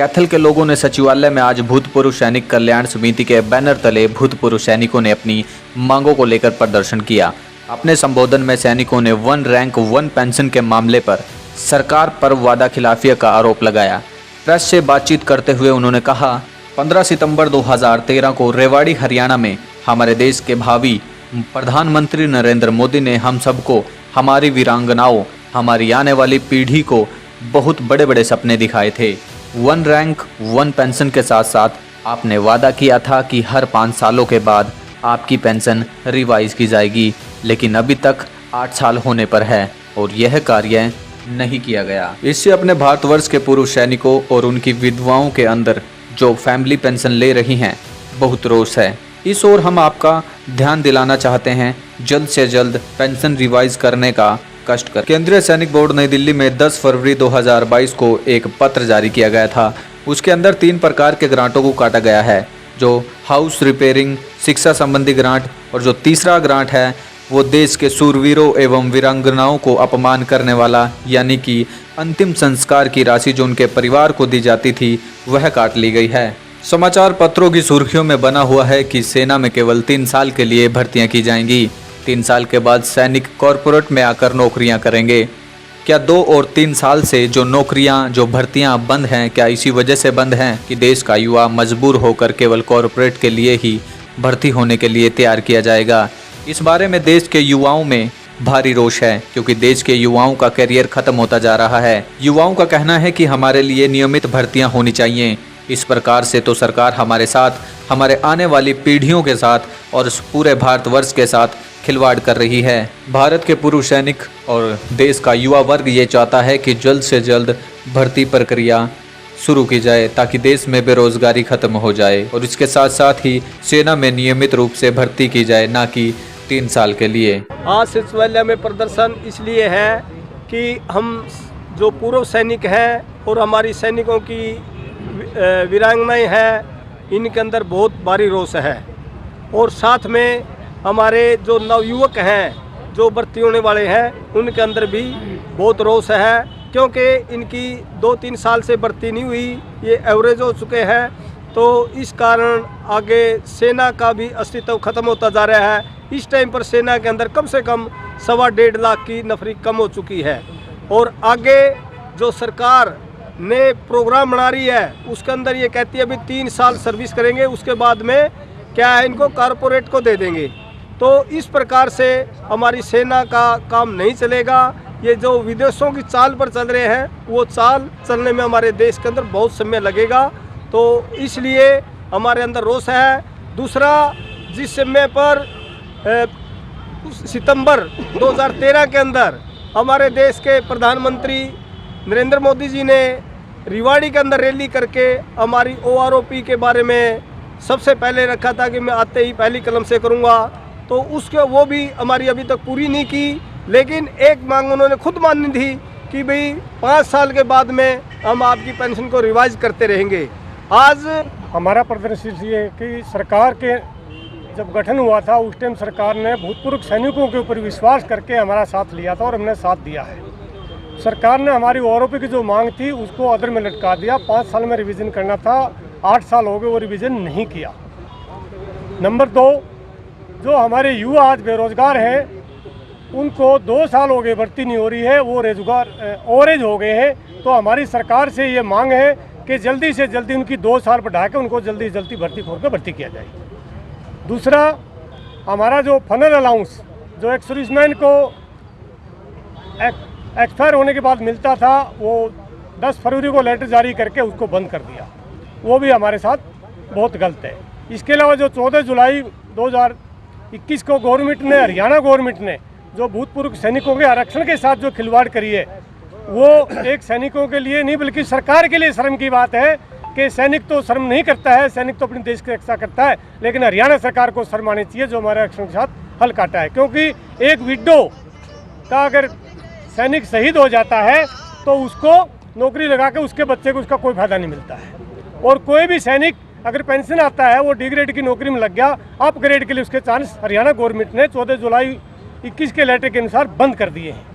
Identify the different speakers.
Speaker 1: कैथल के लोगों ने सचिवालय में आज भूतपूर्व सैनिक कल्याण समिति के बैनर तले भूतपूर्व सैनिकों ने अपनी मांगों को लेकर प्रदर्शन किया। अपने संबोधन में सैनिकों ने 1 रैंक 1 पेंशन के मामले पर सरकार पर वादा खिलाफी का आरोप लगाया। प्रेस से बातचीत करते हुए उन्होंने कहा, 15 सितंबर 2013 को रेवाड़ी हरियाणा में हमारे देश के भावी प्रधानमंत्री नरेंद्र मोदी ने हम सबको, हमारी वीरांगनाओं, हमारी आने वाली पीढ़ी को बहुत बड़े बड़े सपने दिखाए थे। 1 रैंक 1 पेंशन के साथ साथ आपने वादा किया था कि हर 5 सालों के बाद आपकी पेंशन रिवाइज की जाएगी, लेकिन अभी तक 8 साल होने पर है और यह कार्य नहीं किया गया। इससे अपने भारतवर्ष के पूर्व सैनिकों और उनकी विधवाओं के अंदर जो फैमिली पेंशन ले रही हैं बहुत रोष है। इस ओर हम आपका ध्यान दिलाना चाहते हैं, जल्द से जल्द पेंशन रिवाइज करने का कष्ट कर। केंद्रीय सैनिक बोर्ड नई दिल्ली में 10 फरवरी 2022 को एक पत्र जारी किया गया था। उसके अंदर 3 प्रकार के ग्रांटों को काटा गया है, जो हाउस रिपेयरिंग, शिक्षा संबंधी ग्रांट और जो तीसरा ग्रांट है वो देश के शूरवीरों एवं वीरांगनाओं को अपमान करने वाला, यानी कि अंतिम संस्कार की राशि जो उनके परिवार को दी जाती थी वह काट ली गई है। समाचार पत्रों की सुर्खियों में बना हुआ है कि सेना में केवल 3 साल के लिए भर्तियां की जाएंगी। 3 साल के बाद सैनिक कॉरपोरेट में आकर नौकरियां करेंगे। क्या 2 और 3 साल से जो नौकरियां, जो भर्तियां बंद हैं, क्या इसी वजह से बंद हैं कि देश का युवा मजबूर होकर केवल कॉरपोरेट के लिए ही भर्ती होने के लिए तैयार किया जाएगा? इस बारे में देश के युवाओं में भारी रोष है, क्योंकि देश के युवाओं का करियर खत्म होता जा रहा है। युवाओं का कहना है कि हमारे लिए नियमित भर्तियां होनी चाहिए। इस प्रकार से तो सरकार हमारे साथ, हमारे आने वाली पीढ़ियों के साथ और पूरे भारतवर्ष के साथ खिलवाड़ कर रही है। भारत के पूर्व सैनिक और देश का युवा वर्ग ये चाहता है कि जल्द से जल्द भर्ती प्रक्रिया शुरू की जाए ताकि देश में बेरोजगारी खत्म हो जाए और इसके साथ साथ ही सेना में नियमित रूप से भर्ती की जाए, ना कि 3 साल के लिए।
Speaker 2: आज सचिवालय में प्रदर्शन इसलिए है कि हम जो पूर्व सैनिक हैं और हमारी सैनिकों की वीरांगनाएं हैं, इनके अंदर बहुत भारी रोष है और साथ में हमारे जो नवयुवक हैं, जो भर्ती होने वाले हैं, उनके अंदर भी बहुत रोष है, क्योंकि इनकी 2-3 साल से भर्ती नहीं हुई, ये एवरेज हो चुके हैं। तो इस कारण आगे सेना का भी अस्तित्व खत्म होता जा रहा है। इस टाइम पर सेना के अंदर कम से कम 1.25 लाख की नफरी कम हो चुकी है और आगे जो सरकार ने प्रोग्राम बना रही है उसके अंदर ये कहती है अभी 3 साल सर्विस करेंगे, उसके बाद में क्या है इनको कॉरपोरेट को दे देंगे। तो इस प्रकार से हमारी सेना का काम नहीं चलेगा। ये जो विदेशों की चाल पर चल रहे हैं वो चाल चलने में हमारे देश के अंदर बहुत समय लगेगा। तो इसलिए हमारे अंदर रोष है। दूसरा, जिस समय पर सितंबर 2013 के अंदर हमारे देश के प्रधानमंत्री नरेंद्र मोदी जी ने रेवाड़ी के अंदर रैली करके हमारी OROP के बारे में सबसे पहले रखा था कि मैं आते ही पहली कलम से करूंगा, तो उसके वो भी हमारी अभी तक पूरी नहीं की। लेकिन एक मांग उन्होंने खुद मानी थी कि भाई 5 साल के बाद में हम आपकी पेंशन को रिवाइज करते रहेंगे। आज
Speaker 3: हमारा प्रदर्शन ये है कि सरकार के जब गठन हुआ था उस टाइम सरकार ने भूतपूर्व सैनिकों के ऊपर विश्वास करके हमारा साथ लिया था और हमने साथ दिया है। सरकार ने हमारी OROP की जो मांग थी उसको अदर में लटका दिया। 5 साल में रिवीजन करना था, 8 साल हो गए, वो रिवीजन नहीं किया। नंबर 2, जो हमारे युवा आज बेरोजगार हैं उनको 2 साल हो गए भर्ती नहीं हो रही है, वो रोजगार ओवरेज हो गए हैं। तो हमारी सरकार से ये मांग है कि जल्दी से जल्दी उनकी 2 साल बढ़ा के उनको जल्दी से जल्दी भर्ती खोल कर भर्ती किया जाए। दूसरा, हमारा जो फनल अलाउंस जो एक सर्विसमैन को एक्सपायर होने के बाद मिलता था, वो 10 फरवरी को लेटर जारी करके उसको बंद कर दिया। वो भी हमारे साथ बहुत गलत है। इसके अलावा जो 14 जुलाई 2021 को गवर्नमेंट ने, हरियाणा गवर्नमेंट ने जो भूतपूर्व सैनिकों के आरक्षण के साथ जो खिलवाड़ करी है, वो एक सैनिकों के लिए नहीं बल्कि सरकार के लिए शर्म की बात है कि सैनिक तो शर्म नहीं करता है, सैनिक तो अपने देश की रक्षा करता है, लेकिन हरियाणा सरकार को शर्म आनी चाहिए जो हमारे आरक्षण के साथ हल काटा है। क्योंकि एक विडो का अगर सैनिक शहीद हो जाता है तो उसको नौकरी लगा के उसके बच्चे को उसका कोई फायदा नहीं मिलता है। और कोई भी सैनिक अगर पेंशन आता है वो डी ग्रेड की नौकरी में लग गया, अप ग्रेड के लिए उसके चांस हरियाणा गवर्नमेंट ने 14 जुलाई 21 के लेटर के अनुसार बंद कर दिए हैं।